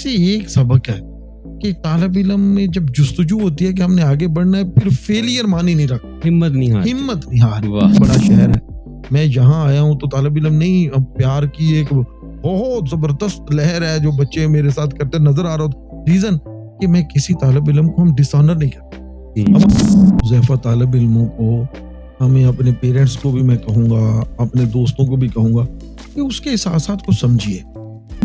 से एक सबक है कि तालब इल्म में जब जुस्तजू होती है कि हमने आगे बढ़ना है, फिर फेलियर मान ही नहीं रखा, हिम्मत नहीं हारती। हिम्मत नहीं हार। वाह। बड़ा शहर है, मैं यहाँ आया हूँ तो तालब इल्म नहीं, प्यार की एक बहुत जबरदस्त लहर है जो बच्चे मेरे साथ करते नजर आ रहा था। रीजन कि मैं किसी तालब इल्म को हम डिसऑनर नहीं करते। अब हुज़ैफा तालब इल्मों को, हमें अपने पेरेंट्स को भी मैं कहूँगा, अपने दोस्तों को भी कहूँगा कि उसके एहसासात को समझिए।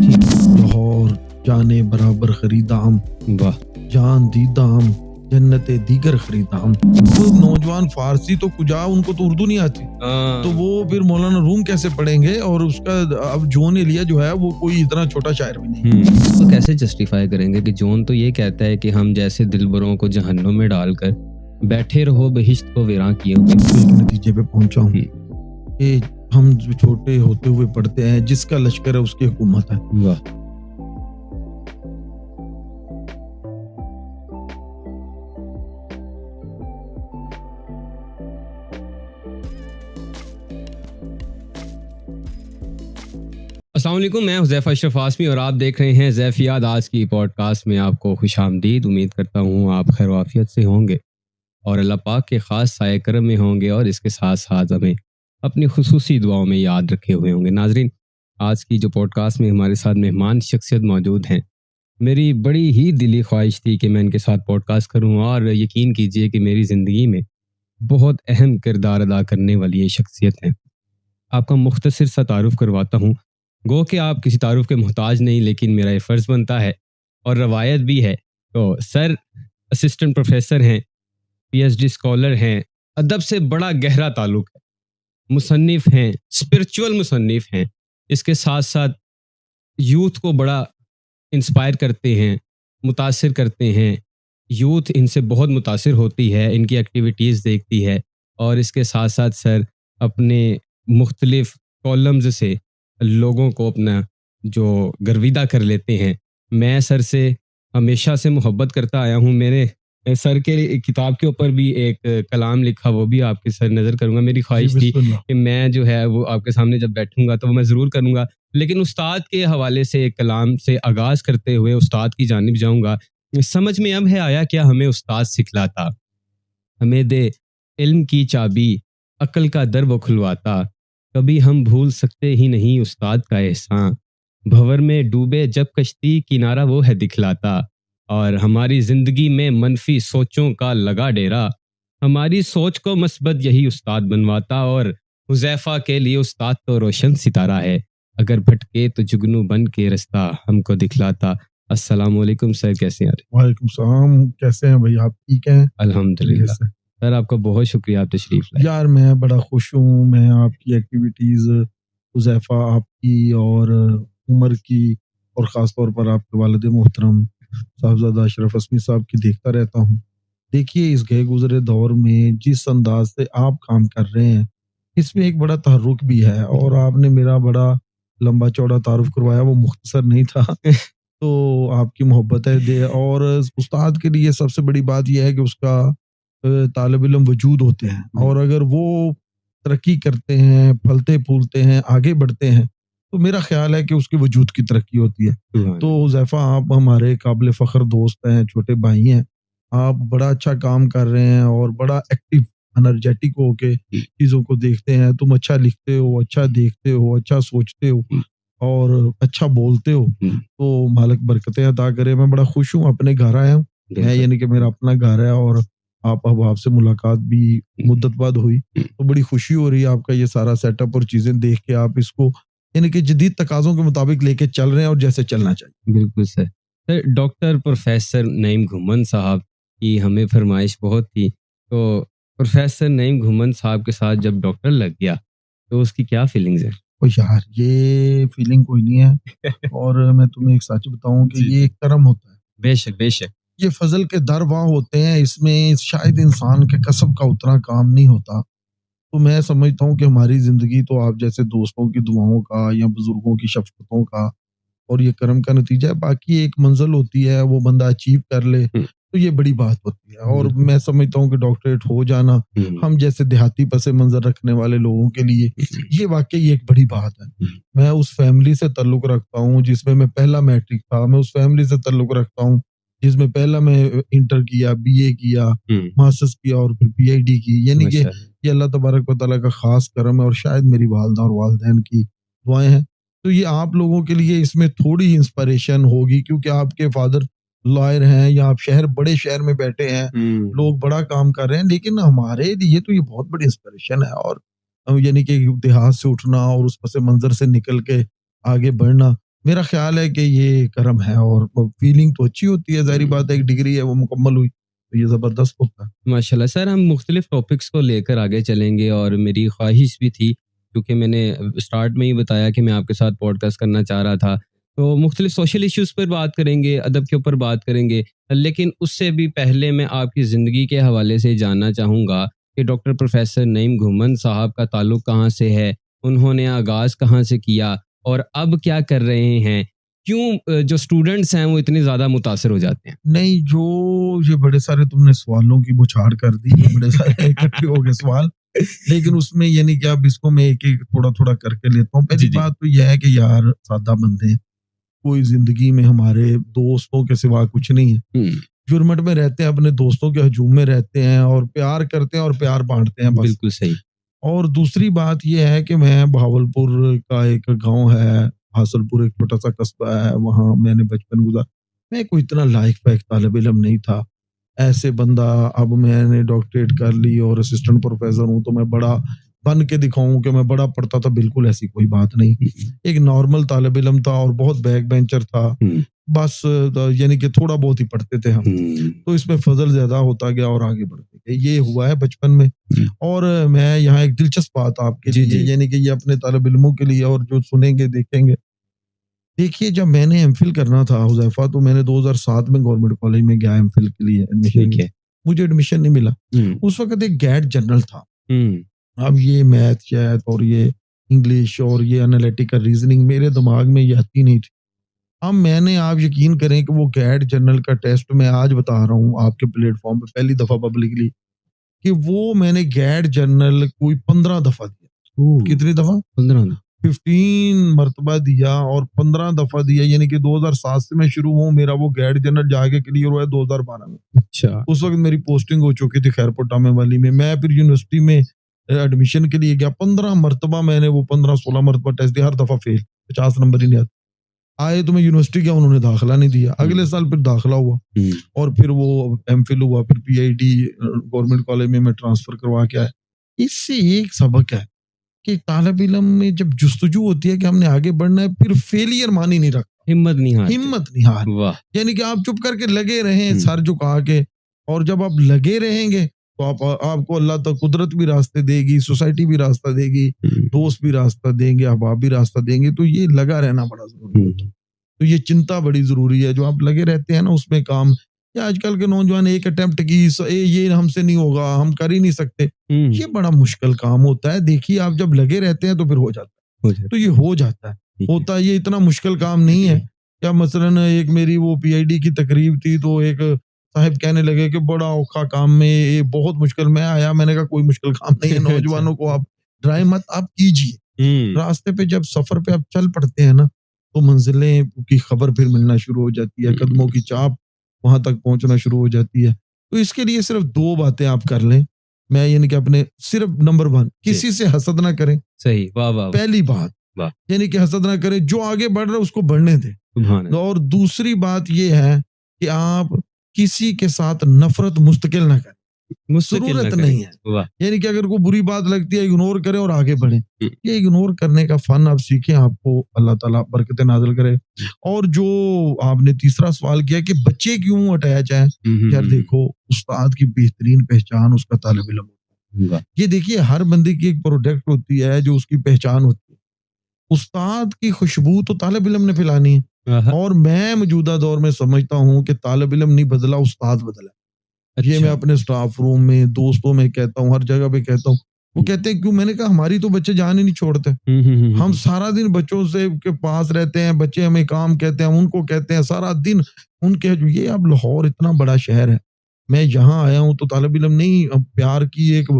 लाहौर जाने बराबर खरीदाम, वाह। जान दीदाम, जन्नते दीगर खरीदाम। वो नौजवान फारसी तो कुजा, उनको तो उर्दू नहीं आती, तो वो फिर मौलाना रूम कैसे पढ़ेंगे? और उसका अब जॉन एलिया जो है वो कोई इतना छोटा शायर भी नहीं। इसको कैसे जस्टिफाई करेंगे कि जॉन तो ये कहता है कि हम जैसे दिलबरों को जहन्नुम में डालकर बैठे रहो बहिश्त को वीरां किए हुए। एक नतीजे पे पहुंचा हूँ कि हम छोटे होते हुए पढ़ते हैं जिसका लश्कर है उसकी हुकूमत है। वाह। अस्सलाम वालेकुम, मैं हुज़ैफा अशरफ आसमी और आप देख रहे हैं ज़ैफ़ियात। आज की पॉडकास्ट में आपको खुशामदीद। उम्मीद करता हूँ आप खैर वाफियत से होंगे और अल्लाह पाक के ख़ास साए करम में होंगे और इसके साथ साथ हमें अपनी खुसूसी दुआओं में याद रखे हुए होंगे। नाज़रीन, आज की जो पॉडकास्ट में हमारे साथ मेहमान शख्सियत मौजूद हैं, मेरी बड़ी ही दिली ख्वाहिश थी कि मैं इनके साथ पॉडकास्ट करूँ और यकीन कीजिए कि मेरी ज़िंदगी में बहुत अहम किरदार अदा करने वाली ये शख्सियत हैं। आपका मुख्तसर सा तारुफ करवाता हूँ। गो कि आप किसी तारुफ के मोहताज नहीं, लेकिन मेरा ये फ़र्ज़ बनता है और रवायत भी है। तो सर असिस्टेंट प्रोफेसर हैं, पीएचडी स्कॉलर हैं, अदब से बड़ा गहरा ताल्लुक़ है, मुसन्निफ़ हैं, स्पिरिचुअल मुसन्निफ़ हैं। इसके साथ साथ यूथ को बड़ा इंस्पायर करते हैं, मुतासिर करते हैं। यूथ इनसे बहुत मुतासिर होती है, इनकी एक्टिविटीज़ देखती है और इसके साथ साथ सर अपने मुख्तलिफ़ कॉलम्स से लोगों को अपना जो गर्विदा कर लेते हैं। मैं सर से हमेशा से मोहब्बत करता आया हूँ। मेरे सर के किताब के ऊपर भी एक कलाम लिखा, वो भी आपके सर नज़र करूँगा। मेरी ख्वाहिश थी कि मैं जो है वो आपके सामने जब बैठूंगा तो वो मैं ज़रूर करूँगा, लेकिन उस्ताद के हवाले से एक कलाम से आगाज़ करते हुए उस्ताद की जानिब जाऊँगा। समझ में अब है आया क्या हमें उस्ताद सिखलाता, हमें दे इल्म की चाबी, अक्ल का दर वो खुलवाता। कभी हम भूल सकते ही नहीं उस्ताद का एहसान, भंवर में डूबे जब कश्ती किनारा वो है दिखलाता। और हमारी ज़िंदगी में मनफी सोचों का लगा डेरा, हमारी सोच को मस्बत यही उस्ताद बनवाता। और हुज़ैफा के लिए उस्ताद तो रोशन सितारा है, अगर भटके तो जुगनू बन के रास्ता हमको दिखलाता। अस्सलाम वालेकुम सर, कैसे हैं? वालेकुम सलाम, कैसे हैं भाई आप? ठीक हैं? अल्हम्दुलिल्लाह सर, आपका बहुत शुक्रिया, आप तशरीफ लाए। यार मैं बड़ा खुश हूँ, मैं आपकी एक्टिविटीज़, हुज़ैफा आपकी और उमर की और ख़ास तौर पर आपके वालिद मोहतरम साहबज़ादा अशरफ आसमी साहब की देखता रहता हूँ। देखिए इस गए गुज़रे दौर में जिस अंदाज से आप काम कर रहे हैं, इसमें एक बड़ा तहर्रुक भी है और आपने मेरा बड़ा लंबा चौड़ा तारुफ करवाया, वो मुख्तसर नहीं था। तो आपकी मोहब्बत है दे, और उस्ताद के लिए सबसे बड़ी बात यह है कि उसका तालिब इल्म वजूद होते हैं, और अगर वो तरक्की करते हैं, फलते फूलते हैं, आगे बढ़ते हैं, तो मेरा ख्याल है कि उसके वजूद की तरक्की होती है। तो हुज़ैफा आप हमारे काबिल फ़ख्र दोस्त हैं, छोटे भाई हैं, आप बड़ा अच्छा काम कर रहे हैं और बड़ा एक्टिव एनर्जेटिक होके चीज़ों को देखते हैं। तुम अच्छा लिखते हो, अच्छा देखते हो, अच्छा सोचते हो और अच्छा बोलते हो, तो मालिक बरकतें अता करे। मैं बड़ा खुश हूँ, अपने घर आया हूँ मैं, यानी कि मेरा अपना घर है और अब आपसे मुलाकात भी मुद्दत बाद हुई, तो बड़ी खुशी हो रही है। आपका ये सारा सेटअप और चीज़ें देख के आप इसको यानी कि जदीद तकाज़ों के मुताबिक लेके चल रहे हैं और जैसे चलना चाहिए। बिल्कुल sir. Sir doctor professor Naeem घुमन साहब की हमें फरमाइश बहुत थी, तो प्रोफेसर नईम घुमन साहब के साथ जब डॉक्टर लग गया तो उसकी क्या फीलिंग्स हैं? ओ यार ये फीलिंग कोई नहीं है और मैं तुम्हें एक सच बताऊं कि जी। ये एक कर्म होता है। बेशक बेशक। ये फजल के दर वहाँ होते हैं, इसमें शायद इंसान के कसब का उतना काम नहीं होता। तो मैं समझता हूँ कि हमारी ज़िंदगी तो आप जैसे दोस्तों की दुआओं का या बुजुर्गों की शफ़क़तों का और ये कर्म का नतीजा है। बाकी एक मंज़िल होती है, वो बंदा अचीव कर ले, तो ये बड़ी बात होती है। और बिल्कुल। मैं समझता हूँ कि डॉक्टरेट हो जाना हम जैसे देहाती पस मंज़र रखने वाले लोगों के लिए ये वाक़ई एक बड़ी बात है। मैं उस फैमिली से ताल्लुक़ रखता हूँ जिसमें मैं पहला मैट्रिक था, मैं उस फैमिली से ताल्लुक़ रखता हूँ जिसमें पहला मैं इंटर किया, बीए किया, मास्टर्स किया और फिर पीएचडी की। यानी कि माशाल्लाह। ये अल्लाह तबारक व तआला का ख़ास करम है और शायद मेरी वालिदा और वालिदैन की दुआएँ हैं। तो ये आप लोगों के लिए इसमें थोड़ी इंस्पिरेशन होगी क्योंकि आपके फादर लॉयर हैं या आप बड़े शहर में बैठे हैं, लोग बड़ा काम कर रहे हैं, लेकिन हमारे लिए तो ये बहुत बड़ी इंस्पिरेशन है। और यानी कि देहात से उठना और उस पस मंज़र से निकल के आगे बढ़ना, मेरा ख़्याल है कि ये करम है और फीलिंग तो अच्छी होती है, ज़ाहिर बात है एक डिग्री है वो मुकम्मल हुई, तो ये ज़बरदस्त होता है। माशाल्लाह सर, हम मुख्तलिफ टॉपिक्स को लेकर आगे चलेंगे और मेरी ख्वाहिश भी थी, क्योंकि मैंने स्टार्ट में ही बताया कि मैं आपके साथ पॉडकास्ट करना चाह रहा था। तो मुख्तलिफ सोशल इश्यूज़ पर बात करेंगे, अदब के ऊपर बात करेंगे, लेकिन उससे भी पहले मैं आपकी ज़िंदगी के हवाले से जानना चाहूँगा कि डॉक्टर प्रोफ़ेसर नईम घुमन साहब का ताल्लुक़ कहाँ से है? उन्होंने आगाज़ कहाँ से किया और अब क्या कर रहे हैं? क्यों जो स्टूडेंट्स हैं वो इतने ज़्यादा मुतासिर हो जाते हैं? नहीं, जो ये बड़े सारे तुमने सवालों की बौछार कर दी, ये बड़े सारे इकट्ठे हो गए सवाल, लेकिन उसमें यानी कि अब इसको मैं एक-एक थोड़ा-थोड़ा करके लेता हूँ। पहली जी, जी। बात तो ये है कि यार सादा बंदे हैं, कोई ज़िंदगी में हमारे दोस्तों के सिवा कुछ नहीं है। हुँ, झुरमुट में रहते हैं, अपने दोस्तों के हजूम में रहते हैं और प्यार करते हैं और प्यार बाँटते हैं बस। बिल्कुल सही। और दूसरी बात ये है कि मैं बहावलपुर का एक गाँव है, हासलपुर एक छोटा-सा कस्बा है, वहाँ मैंने बचपन गुज़ारा। मैं कोई इतना लायक-फ़ायक तालिब-इल्म नहीं था। ऐसे बंदा अब मैंने डॉक्टरेट कर ली और असिस्टेंट प्रोफ़ेसर हूँ, तो मैं बड़ा बन के दिखाऊँ कि मैं बड़ा पढ़ता था, बिल्कुल ऐसी कोई बात नहीं। एक नॉर्मल तालिब-इल्म था और बहुत बैक बेंचर था। हुँ, बस यानी कि थोड़ा बहुत ही पढ़ते थे हम। हुँ, तो इसमें फ़ज़ल ज़्यादा होता गया और आगे बढ़ते गए। ये हुआ है बचपन में। हुँ। और मैं यहाँ एक दिलचस्प बात आपके जी, लिए जी। यानी कि ये अपने तालिब इल्मों के लिए और जो सुनेंगे, देखेंगे। देखिए, जब मैंने एमफ़िल करना था हुज़ैफ़ा, तो मैंने 2007 में गवर्नमेंट कॉलेज में गया एमफ़िल के लिए एडमिशन ठीक लिए। है। मुझे एडमिशन नहीं मिला। हुँ, उस वक़्त एक गैट जनरल था। हुँ, अब ये मैथ, शैथ और ये इंग्लिश और ये एनालिटिकल रीज़निंग मेरे दिमाग में ये आती नहीं थी। अब मैंने, आप यकीन करें कि वो गैट जनरल का टेस्ट मैं आज बता रहा हूँ आपके प्लेटफ़ॉर्म पे पहली दफ़ा पब्लिकली कि वो मैंने गैट जनरल कोई 15 दफ़ा दिया। ओह! कितनी दफ़ा? 15 में। 15 मर्तबा दिया और 15 दफ़ा दिया, यानी कि 2007 से मैं शुरू हूँ, मेरा वो गैट जनरल जाके क्लियर हुआ है 2012 में। अच्छा। उस वक़्त मेरी पोस्टिंग हो चुकी थी खैरपुर वाली में। मैं फिर यूनिवर्सिटी में एडमिशन के लिए गया, 15 मर्तबा मैंने वो 15-16 मर्तबा टेस्ट दिया, हर दफ़ा फेल, 50 नंबर ही नहीं आते। आए तो मैं यूनिवर्सिटी गया, उन्होंने दाखिला नहीं दिया। अगले साल फिर दाखिला हुआ हुँ, और फिर वो एमफ़िल हुआ, फिर पीएचडी गवर्नमेंट कॉलेज में मैं ट्रांसफ़र करवा के आया। इससे एक सबक है कि तालिब-इल्म में जब जुस्तजू होती है कि हमने आगे बढ़ना है, फिर फेलियर मान ही नहीं रखता, हिम्मत नहीं हारते। हिम्मत नहीं हारनी। वाह! यानी कि आप चुप करके लगे रहें हुँ, सर झुका के, और जब आप लगे रहेंगे तो आपको अल्लाह तक कुदरत भी रास्ते देगी, सोसाइटी भी रास्ता देगी, हुँ, दोस्त भी रास्ता देंगे, अहबाब भी रास्ता देंगे। तो ये लगा रहना बड़ा ज़रूरी होता है। हुँ, तो ये चिंता बड़ी ज़रूरी है, जो आप लगे रहते हैं ना उसमें काम। या आजकल के नौजवान एक अटेम्प्ट की ये हमसे नहीं होगा, हम कर ही नहीं सकते। हुँ, ये बड़ा मुश्किल काम होता है। देखिए, आप जब लगे रहते हैं तो फिर हो जाता है। हो तो जाता ये है। हो जाता है। ठीक है। होता ये इतना मुश्किल काम नहीं है। क्या मसलन एक मेरी वो पीएचडी की तकरीब थी, तो एक साहब कहने लगे कि बड़ा औखा काम में ये बहुत मुश्किल। मैं आया, मैंने कहा कोई मुश्किल काम नहीं है, अच्छा। नौजवानों को आप डराएं मत, आप कीजिए। हुँ, रास्ते पे जब सफर पे आप चल पड़ते हैं ना, तो मंजिलें की खबर फिर मिलना शुरू हो जाती है, कदमों की चाप वहां तक पहुंचना शुरू हो जाती है। तो इसके लिए सिर्फ दो बातें आप कर लें। मैं यानी कि अपने सिर्फ नंबर वन, जी, किसी से हसद ना करें। सही। वाह, वाह, वाह! पहली बात, वाह! यानी कि हसद ना करें, जो आगे बढ़ रहा है उसको बढ़ने दें। सुभान अल्लाह! और दूसरी बात ये है कि आप किसी के साथ नफरत मुस्तकिल ना करें, मुस्तकिल ना ज़रूरत करें। नहीं है। वाह! यानी कि अगर कोई बुरी बात लगती है, इग्नोर करें और आगे बढ़ें। हुँ, ये इग्नोर करने का फ़न आप सीखें, आपको अल्लाह ताला बरकतें नाज़िल करे। और जो आपने तीसरा सवाल किया कि बच्चे क्यों अटैच हैं? हुँ, हुँ, यार हुँ, देखो, उस्ताद की बेहतरीन पहचान उसका तालिब इल्म होता हुँ, वाह! है। ये देखिए, हर बंदे की एक प्रोडक्ट होती है जो उसकी पहचान होती है। उस्ताद की खुशबू तो तालिब इल्म ने फैलानी है। आहा! और मैं मौजूदा दौर में समझता हूँ कि तालिब इल्म नहीं बदला, उस्ताद बदला। ये मैं अच्छा। अपने स्टाफ रूम में, दोस्तों में कहता हूँ, हर जगह पे कहता हूँ। वो कहते हैं क्यों? मैंने कहा हमारी तो बच्चे जान ही नहीं छोड़ते। हम सारा दिन बच्चों से के पास रहते हैं, बच्चे हमें काम कहते हैं, उनको कहते हैं सारा दिन उनके। ये अब लाहौर इतना बड़ा शहर है, मैं यहाँ आया हूँ तो तालिब इल्म नहीं, अब प्यार की एक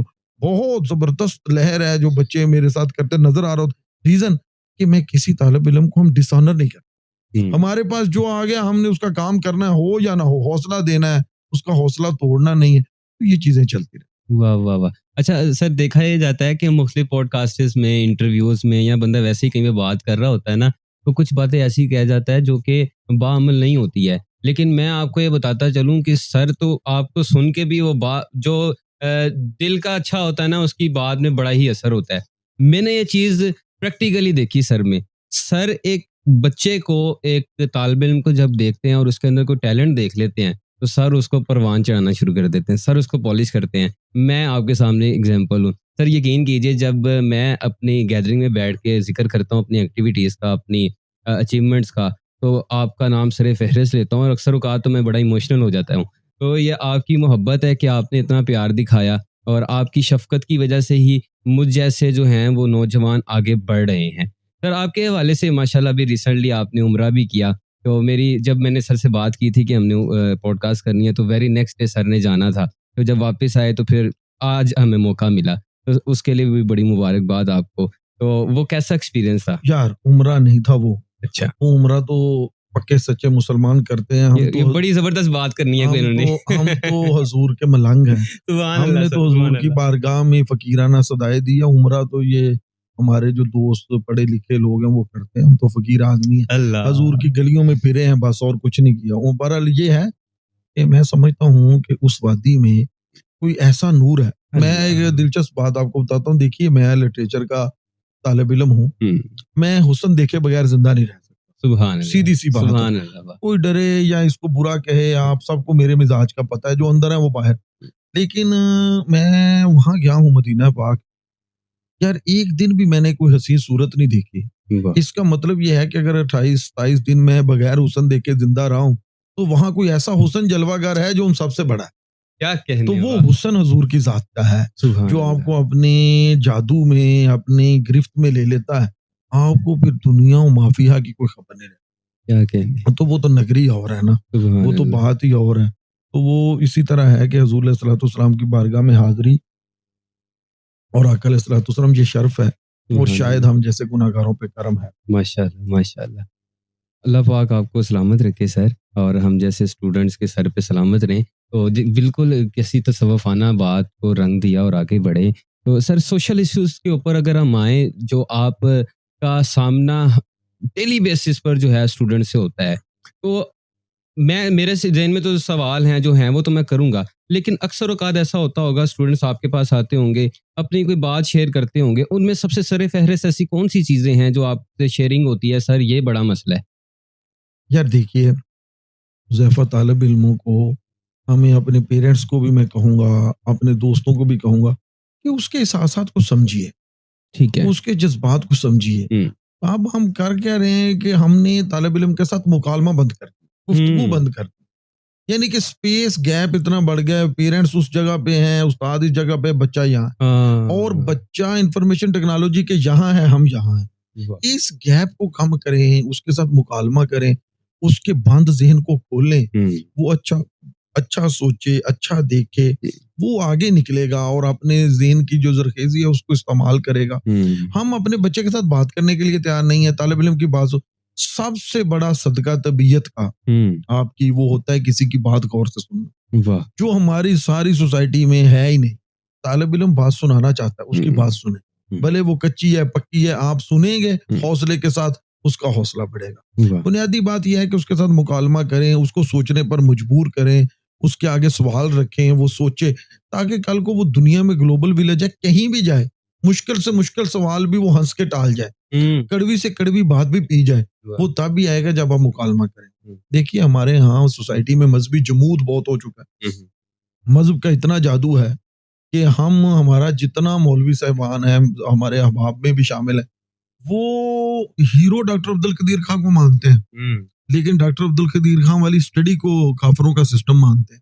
बहुत जबरदस्त लहर है जो बच्चे मेरे साथ करते नजर आ रहा हो। रीजन कि मैं किसी तालिब इल्म को हम डिसऑनर नहीं करते। हमारे पास जो आ गया हमने उसका काम करना है, हो या ना हो, हौसला देना है, उसका हौसला तोड़ना नहीं है। तो ये चीजें चलती रहती। वाह वाह वाह। अच्छा सर, देखा ये जाता है कि मुख्तलिफ पॉडकास्ट्स में, इंटरव्यूज में, या बंदा वैसे ही कहीं पे बात कर रहा होता है ना, तो कुछ बातें ऐसी कह जाता है जो कि बाअमल नहीं होती है। लेकिन मैं आपको ये बताता चलूं कि सर तो आपको सुन के भी वो बात जो दिल का अच्छा होता है ना, उसकी बात में बड़ा ही असर होता है। मैंने ये चीज़ प्रैक्टिकली देखी सर में। सर एक बच्चे को, एक तालिब इल्म को जब देखते हैं और उसके अंदर कोई टैलेंट देख लेते हैं, तो सर उसको परवान चढ़ाना शुरू कर देते हैं, सर उसको पॉलिश करते हैं। मैं आपके सामने एग्जांपल हूँ सर। यकीन कीजिए, जब मैं अपनी गैदरिंग में बैठ के जिक्र करता हूँ अपनी एक्टिविटीज़ का, अपनी अचीवमेंट्स का, तो आपका नाम सरे फहरिस्त लेता हूँ और अक्सर औकात तो मैं बड़ा इमोशनल हो जाता हूँ। तो ये आपकी मोहब्बत है कि आपने इतना प्यार दिखाया, और आपकी शफकत की वजह से ही मुझ जैसे जो हैं वो नौजवान आगे बढ़ रहे हैं। सर आपके हवाले से माशाल्लाह भी रिसेंटली आपने उम्रा भी किया। तो मेरी, जब मैंने सर से बात की थी कि हमने पॉडकास्ट करनी है, तो वेरी नेक्स्ट डे सर ने जाना था। तो जब वापस आए तो फिर आज हमें मौका मिला, तो उसके लिए भी बड़ी मुबारकबाद आपको। तो वो कैसा एक्सपीरियंस था? यार उम्रा नहीं था वो। अच्छा, वो उम्रा तो पक्के सच्चे मुसलमान करते हैं। ये बड़ी जबरदस्त बात करनी है कोई इन्होंने। हम तो हजूर के मलंग हैं। सुभान अल्लाह हमने सर, तो सुभान हजूर की अल्लाह। बारगाह में फकीराना सदाए दिया। उम्रा तो ये हमारे जो दोस्त पढ़े लिखे लोग हैं वो करते हैं, हम तो फकीर आदमी हैं। अल्लाह। हजूर की गलियों में फिरे हैं बस, और कुछ नहीं किया। वो बहरहाल ये है कि मैं समझता हूँ कि उस वादी में कोई ऐसा नूर है। मैं एक अल्लाह। दिलचस्प बात आपको बताता हूँ। देखिए मैं लिटरेचर का तालिब इल्म हूँ। मैं हुस्न देखे बगैर जिंदा नहीं रह सकता, सुभान अल्लाह, सीधी सी बात है। सुभान अल्लाह। वाह। कोई डरे या इसको बुरा कहे, आप सबको मेरे मिजाज का पता है, जो अंदर है वो बाहर। लेकिन मैं वहां गया हूँ मदीना पाक। यार एक दिन भी मैंने कोई हसीन सूरत नहीं देखी। वाह, इसका मतलब यह है कि अगर 28-27 दिन मैं बगैर हुस्न देखे जिंदा रहा हूं, तो वहां कोई ऐसा हुस्न जलवागर है जो उन सबसे बड़ा है। क्या तो कहने, वो वाह। हुस्न हजूर की जात का है, सुभान जो अल्लाह। आपको अपने जादू में, अपनी गिरफ्त में ले लेता है। आपको फिर दुनिया और माफिया की कोई खबर नहीं क्या कहने, रहती। तो वो तो नगरी और है ना, सुभान वो तो अल्लाह। बात ही और है। तो वो इसी तरह है कि हजूर अलैहिस्सलातु वस्सलाम की बारगाह में हाजिरी और आका अलैहिस्सलातु वस्सलाम ये शर्फ है, और सुभान शायद अल्लाह। हम जैसे गुनाहगारों पे करम है। माशाल्लाह, माशाल्लाह। अल्लाह पाक आपको सलामत रखे सर, और हम जैसे स्टूडेंट्स के सर पे सलामत रहें। तो बिल्कुल किसी तसव्वुफाना बात को रंग दिया और आगे बढ़े। तो सर सोशल इश्यूज के ऊपर अगर हम आए, जो आप का सामना डेली बेसिस पर जो है स्टूडेंट से होता है, तो मैं, मेरे से ज़हन में तो सवाल हैं जो हैं वो तो मैं करूँगा, लेकिन अक्सर औक़ात ऐसा होता होगा, स्टूडेंट्स आपके पास आते होंगे, अपनी कोई बात शेयर करते होंगे, उनमें सबसे सर-ए-फ़हरिस्त ऐसी कौन-सी चीज़ें हैं जो आपसे शेयरिंग होती है, सर ये बड़ा मसला है? यार देखिए, हुज़ैफ़ा तालिब इल्मों को, हमें अपने पेरेंट्स को भी मैं कहूँगा, अपने दोस्तों को भी कहूँगा कि उसके एहसासात को समझिए, ठीक है। उसके जज़्बात को समझिए। हुँ। अब हम कर क्या रहे हैं कि हमने तालिब इल्म के साथ मुकालमा बंद कर दिया, गुफ्तगू हुँ। बंद कर दी। यानी कि स्पेस गैप इतना बढ़ गया है, पेरेंट्स उस जगह पे हैं, उस्ताद इस जगह पे, बच्चा यहाँ है, और हाँ। बच्चा इन्फॉर्मेशन टेक्नोलॉजी के यहाँ है, हम यहाँ हैं। वाह! इस गैप को कम करें, उसके साथ मुकालमा करें, उसके बंद ज़हन को खोलें। हुँ। वो अच्छा अच्छा सोचे, अच्छा देखे, वो आगे निकलेगा और अपने ज़हन की जो ज़रख़ेज़ी है उसको इस्तेमाल करेगा। हुँ। हम अपने बच्चे के साथ बात करने के लिए तैयार नहीं है, तालिब इल्म की बात सबसे बड़ा सदका तबीयत का हुँ। आपकी वो होता है किसी की बात गौर से सुनना, वाह! जो हमारी सारी सोसाइटी में है ही नहीं। तालिब इल्म बात सुनाना चाहता है, उसकी हुँ। बात सुने। हुँ। भले वो कच्ची है, पक्की है, आप सुनेंगे हुँ। हौसले के साथ, उसका हौसला बढ़ेगा। वाह! बुनियादी बात यह है कि उसके साथ मुकालमा करें, उसको सोचने पर मजबूर करें, उसके आगे सवाल रखें, वो सोचे, ताकि कल को वो दुनिया में ग्लोबल विलेज है, कहीं भी जाए, मुश्किल से मुश्किल सवाल भी वो हंस के टाल जाए, हुँ। कड़वी से कड़वी बात भी पी जाए। वाह! वो तब भी आएगा जब आप मुकालमा करें। हुँ। देखिए हमारे यहाँ सोसाइटी में मजहबी जमूद बहुत हो चुका है। हुँ। मजहब का इतना जादू है कि हम, हमारा जितना मौलवी साहिबान है, हमारे अहबाब में भी शामिल है, वो हीरो डॉक्टर अब्दुल कदीर खां को मानते हैं, हुँ। लेकिन डॉक्टर अब्दुल कदीर खां वाली स्टडी को काफिरों का सिस्टम मानते हैं।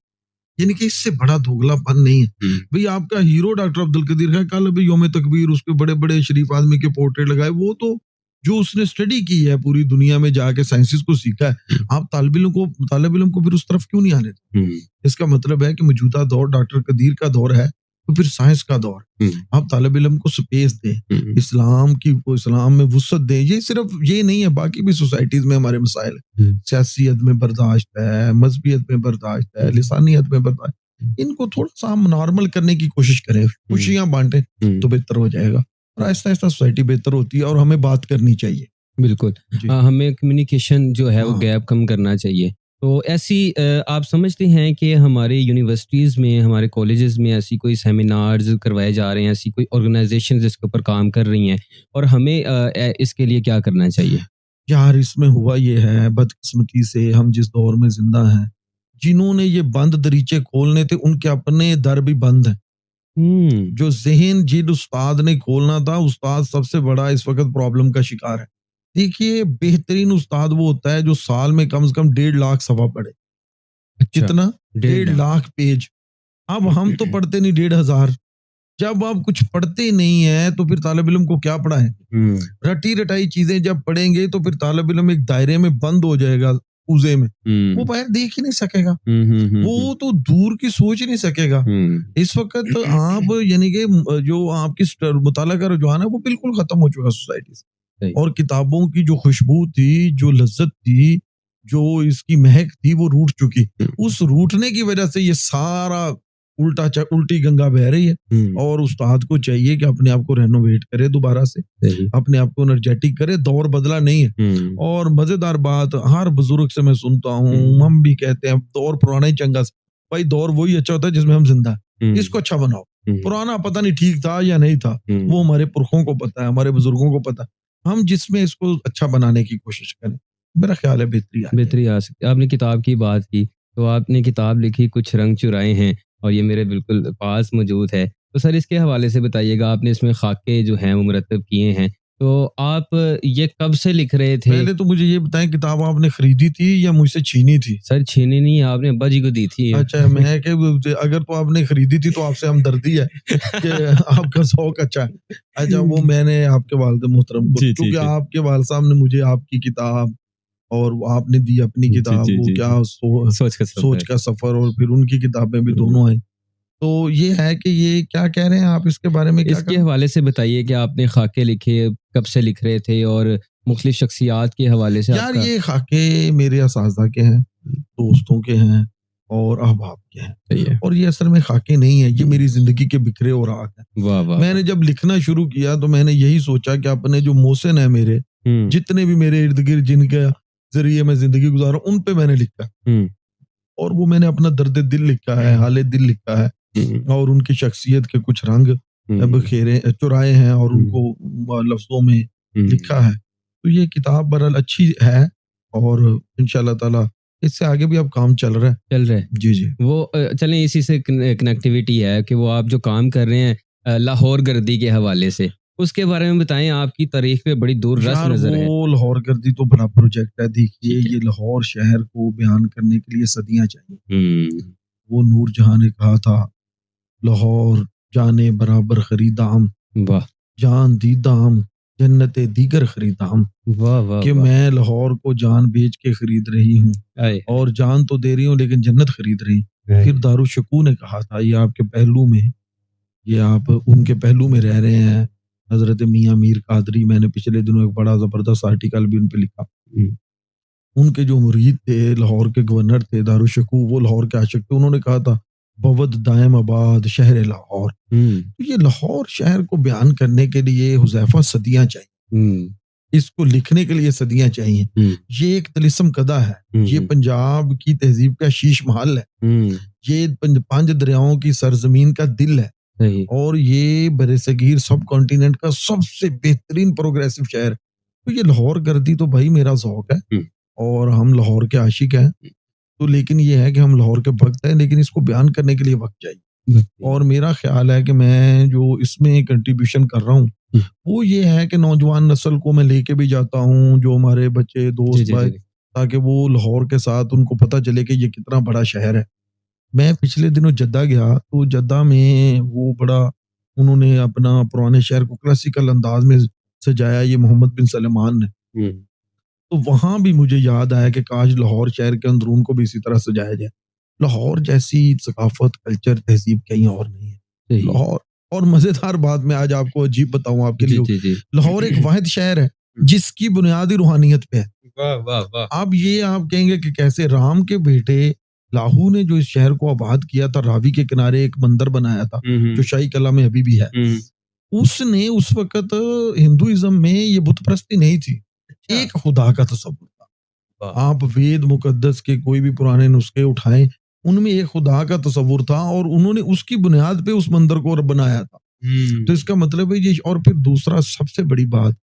यानी कि इससे बड़ा दोगलापन नहीं है भाई। आपका हीरो डॉक्टर अब्दुल कदीर है, कल अभी यौम तकबीर उसके बड़े बड़े शरीफ आदमी के पोर्ट्रेट लगाए, वो तो जो उसने स्टडी की है पूरी दुनिया में जाके साइंसिस को सीखा है, आप तालिब इल्म को फिर उस तरफ क्यों नहीं आने देते? इसका मतलब है कि मौजूदा दौर डॉक्टर कदीर का दौर है, तो फिर साइंस का दौर। आप तालिब इल्म को स्पेस दें, इस्लाम में वुसअत दें। ये सिर्फ ये नहीं है, बाकी भी सोसाइटीज में हमारे मसाइल है, सियासियत में बर्दाश्त है, मजहबियत में बर्दाश्त है, लिसानियत में बर्दाश्त। इनको थोड़ा सा हम नॉर्मल करने की कोशिश करें, खुशियां बांटें तो बेहतर हो जाएगा, और आहिस्ता आहिस्ता सोसाइटी बेहतर होती है, और हमें बात करनी चाहिए। बिल्कुल। हमें कम्युनिकेशन जो है वो गैप कम करना चाहिए। तो ऐसी आप समझते हैं कि हमारे यूनिवर्सिटीज़ में, हमारे कॉलेजेस में ऐसी कोई सेमिनार्स करवाए जा रहे हैं, ऐसी कोई ऑर्गेनाइजेशन जिसके ऊपर काम कर रही हैं, और हमें इसके लिए क्या करना चाहिए? यार इसमें हुआ ये है, बदकिस्मती से हम जिस दौर में जिंदा हैं, जिन्होंने ये बंद दरीचे खोलने थे उनके अपने दर भी बंद हैं। जो ज़हन जिन उस्ताद ने खोलना था, उस्ताद सबसे बड़ा इस वक्त प्रॉब्लम का शिकार है। देखिए, बेहतरीन उस्ताद वो होता है जो साल में कम से कम 1.5 लाख सफ़ा पढ़े। कितना? 1.5 लाख पेज। अब हम तो पढ़ते नहीं 1.5 हजार। जब आप कुछ पढ़ते नहीं है तो फिर तालिब इल्म को क्या पढ़ाएं? रटी रटाई चीजें जब पढ़ेंगे तो फिर तालिब इल्म एक दायरे में बंद हो जाएगा, पूजे में। वो बाहर देख ही नहीं सकेगा, वो तो दूर की सोच ही नहीं सकेगा। इस वक्त आप यानी कि जो आपकी मुताला का रुझान है वो बिल्कुल खत्म हो चुका सोसाइटी से, और किताबों की जो खुशबू थी, जो लज्जत थी, जो इसकी महक थी, वो रूठ चुकी। उस रूठने की वजह से ये सारा उल्टी गंगा बह रही है। और उस्ताद को चाहिए कि अपने आप को रेनोवेट करे दोबारा से, अपने आप को एनर्जेटिक करे। दौर बदला नहीं है। और मजेदार बात, हर बुजुर्ग से मैं सुनता हूँ, हम भी कहते हैं दौर पुराना ही चंगा। भाई दौर वही अच्छा होता है जिसमें हम जिंदा है, इसको अच्छा बनाओ। पुराना पता नहीं ठीक था या नहीं था, वो हमारे पुरखों को पता है, हमारे बुजुर्गों को पता है। हम जिसमें इसको अच्छा बनाने की कोशिश करें, मेरा ख्याल है बेहतरी आ सकती। आपने किताब की बात की, तो आपने किताब लिखी कुछ रंग चुराए हैं, और ये मेरे बिल्कुल पास मौजूद है। तो सर इसके हवाले से बताइएगा, आपने इसमें खाके जो हैं वो मुरतब किए हैं, तो आप ये कब से लिख रहे थे? पहले तो मुझे ये बताएं, किताब आपने खरीदी थी या मुझसे छीनी थी? सर छीनी नहीं, आपने अब्बा जी को दी थी। अच्छा, मैं कि अगर तो आपने खरीदी थी तो आपसे हमदर्दी है कि आपका शौक अच्छा है। अच्छा, वो मैंने आपके वालिद मोहतरम को, क्योंकि आपके वालिद साहब ने मुझे आपकी किताब और आपने दी अपनी किताब, वो क्या सोच का सफर, और फिर उनकी किताबें भी दोनों आई। तो ये है कि ये क्या कह रहे हैं आप इसके बारे में? इसके हवाले से बताइए कि आपने खाके लिखे, कब से लिख रहे थे, और मुख्तलिफ शख्सियात के हवाले से। यार ये खाके मेरे असातिज़ा के हैं, दोस्तों के हैं, और अहबाब के हैं। और ये असल में खाके नहीं है, ये मेरी जिंदगी के बिखरे और राग है। वाह वाह। मैंने जब लिखना शुरू किया तो मैंने यही सोचा कि अपने जो मोहसिन है मेरे, जितने भी मेरे इर्द गिर्द जिनके जरिए मैं जिंदगी गुजारा, उन पे मैंने लिखा, और वो मैंने अपना दर्द दिल लिखा है, हाले दिल लिखा है, और उनकी शख्सियत के कुछ रंग बखेरे चुराए हैं और उनको लफ्जों में लिखा है। तो ये किताब बहरहाल अच्छी है, और इंशाल्लाह ताला इससे आगे भी अब काम चल रहा है। जी जी। वो चलें, इसी से कनेक्टिविटी है कि वो आप जो काम कर रहे हैं लाहौर गर्दी के हवाले से, उसके बारे में बताएं। आपकी तारीख पे बड़ी दूर रस नजर है। वो लाहौर गर्दी तो बड़ा प्रोजेक्ट है। देखिए, ये लाहौर शहर को बयान करने के लिए सदियां चाहिए। वो नूर जहां ने कहा था, लाहौर जाने बराबर खरीदाम, वाह, जान दीदाम जन्नते दीगर खरीदाम। वाह वाह, कि मैं लाहौर को जान बेच के खरीद रही हूँ, और जान तो दे रही हूँ लेकिन जन्नत खरीद रही हूँ। फिर दारुशकू ने कहा था, ये आपके पहलू में, ये आप उनके पहलू में रह रहे हैं, हजरत मियाँ मीर कादरी। मैंने पिछले दिनों एक बड़ा जबरदस्त आर्टिकल भी उन पे लिखा। उनके जो मुरीद थे, लाहौर के गवर्नर थे दारुशकू, वो लाहौर के आशिक थे। उन्होंने कहा था, बवद दायम आबाद शहर लाहौर। तो ये लाहौर शहर को बयान करने के लिए हुज़ैफा सदियां चाहिए, इसको लिखने के लिए सदियां चाहिए। ये एक तिलिस्म कदा है, ये पंजाब की तहजीब का शीश महल है, ये 5 दरियाओं की सरजमीन का दिल है, और ये बरसगीर सब कॉन्टिनेंट का सबसे बेहतरीन प्रोग्रेसिव शहर। तो ये लाहौर गर्दी तो भाई मेरा शौक है, और हम लाहौर के आशिक हैं। तो लेकिन ये है कि हम लाहौर के भक्त हैं, लेकिन इसको बयान करने के लिए वक्त चाहिए। और मेरा ख्याल है कि मैं जो इसमें कंट्रीब्यूशन कर रहा हूँ, वो ये है कि नौजवान नस्ल को मैं लेके भी जाता हूँ, जो हमारे बच्चे दोस्त भाई, ताकि वो लाहौर के साथ उनको पता चले कि ये कितना बड़ा शहर है, मैं पिछले दिनों जद्दा गया, तो जद्दा में वो बड़ा उन्होंने अपना पुराने शहर को क्लासिकल अंदाज में सजाया, ये मोहम्मद बिन सलमान ने। हुँ, तो वहाँ भी मुझे याद आया कि काश लाहौर शहर के अंदरून को भी इसी तरह सजाया जाए। लाहौर जैसी सकाफ़त, कल्चर, तहज़ीब कहीं और नहीं है। सही। लाहौर और मज़ेदार बात मैं आज आपको अजीब बताऊँ आपके जी, लिए, जी, जी। लाहौर एक वाहिद शहर है जिसकी बुनियाद ही रूहानियत पे है। वाह, वाह, वाह! अब ये आप कहेंगे कि कैसे राम के बेटे लाहू ने जो इस शहर को आबाद किया था, रावी के किनारे एक मंदिर बनाया था, हुँ, हुँ, जो शाही कला में अभी भी है। हुँ। उसने उस वक़्त हिंदुइज़्म में ये बुत परस्ती नहीं थी। अच्छा, एक खुदा का तसव्वुर था। वाह! आप वेद मुकद्दस के कोई भी पुराने नुस्खे उठाएँ, उनमें एक खुदा का तसव्वुर था और उन्होंने उसकी बुनियाद पे उस मंदिर को बनाया था। तो हुँ, इसका मतलब है ये। और फिर दूसरा सबसे बड़ी बात,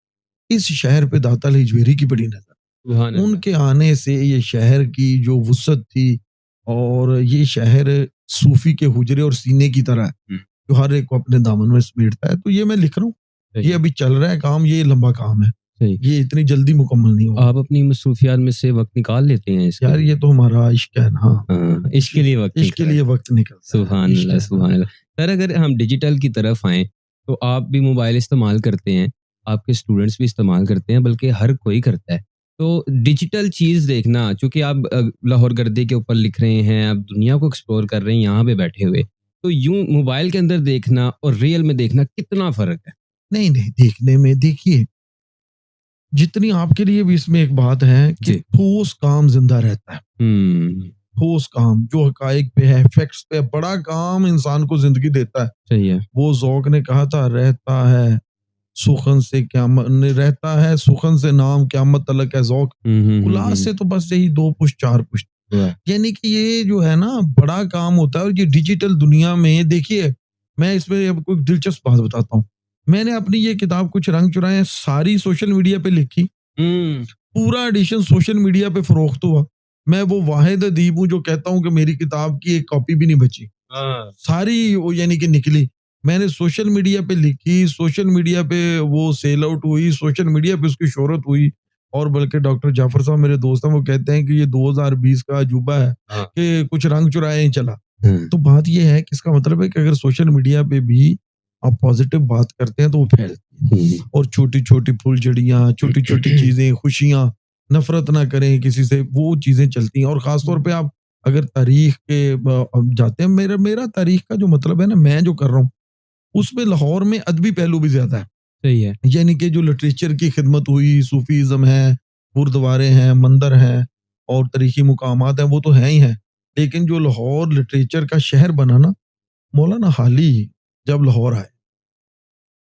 इस शहर पे दाता अली हजवेरी की बड़ी नज़र। सुभान अल्लाह। उनके आने से ये शहर की जो वुसअत थी, और ये शहर सूफ़ी के हुजरे और सीने की तरह है, हुँ, जो हर एक को अपने दामन में समेटता है। तो ये मैं लिख रहा हूँ, सही ये है, अभी चल रहा है काम, ये लंबा काम है। सही। ये इतनी जल्दी मुकम्मल नहीं होगा। आप अपनी मसरूफ़ियत में से वक़्त निकाल लेते हैं इसके यार लिए? ये तो हमारा इश्क है ना, हाँ, इश्क के लिए वक़्त इश्क के निकाल। लिए वक़्त निकलता है, सुभान इश्क अल्लाह, है ना। सुभान अल्लाह। सर अगर हम डिजिटल की तरफ आएँ, तो आप भी मोबाइल इस्तेमाल करते हैं, आपके स्टूडेंट्स भी इस्तेमाल करते हैं, बल्कि हर कोई करता है। तो डिजिटल चीज़ देखना, चूँकि आप लाहौर गर्दी के ऊपर लिख रहे हैं, आप दुनिया को एक्सप्लोर कर रहे हैं यहाँ पे बैठे हुए, तो यूँ मोबाइल के अंदर देखना और रियल में देखना कितना फ़र्क है? नहीं, नहीं, देखने में देखिए, जितनी आपके लिए भी इसमें एक बात है कि जी। ठोस काम ज़िंदा रहता है। हुँ, ठोस काम जो हकाइक पे है, फैक्ट्स पे है, बड़ा काम इंसान को ज़िंदगी देता है। सही है। वो ज़ौक़ ने कहा था, रहता है सुख़न से क़यामत न रहता है, सुख़न से नाम क़यामत तलक है ज़ौक़। हुँ, हुँ, हुँ, हुँ, उलास हुँ। से तो बस यही 2 पुश्त 4 पुश्त। वाह! यानी कि ये जो है ना बड़ा काम होता है। और ये डिजिटल दुनिया में देखिए, मैं इसमें अब कोई दिलचस्प बात बताता हूँ। मैंने अपनी ये किताब कुछ रंग चुराए सारी सोशल मीडिया पे लिखी। हुँ, पूरा एडिशन सोशल मीडिया पे फ़रोख्त हुआ। मैं वो वाहिद अदीब हूँ जो कहता हूँ कि मेरी किताब की एक कॉपी भी नहीं बची। हाँ। सारी वो यानी कि निकली। मैंने सोशल मीडिया पे लिखी, सोशल मीडिया पे वो सेल आउट हुई, सोशल मीडिया पे उसकी शोहरत हुई। और बल्कि डॉक्टर जाफ़र साहब मेरे दोस्त हैं, वो कहते हैं कि ये 2020 का अजूबा है हाँ। कि कुछ रंग चुराए ही चला। हुँ, तो बात ये है कि इसका मतलब है कि अगर सोशल मीडिया पे भी आप पॉज़िटिव बात करते हैं तो वो फैलती है। हुँ। और छोटी-छोटी फुलझड़ियाँ, छोटी-छोटी चीज़ें, खुशियाँ, नफ़रत ना करें किसी से, वो चीज़ें चलती हैं। और ख़ास तौर पे आप अगर तारीख़ के जाते हैं, मेरा मेरा तारीख़ का जो मतलब है ना, मैं जो कर रहा हूँ, उसमें लाहौर में अदबी पहलू भी ज़्यादा है। सही है। यानी कि जो लिटरेचर की खिदमत हुई, सूफ़ीज़्म है, गुरुद्वारे हैं, मंदिर हैं और तारीख़ी मुकामात हैं, वो तो हैं ही हैं। लेकिन जो लाहौर लिटरेचर का शहर बना ना, मौलाना हाली जब लाहौर आए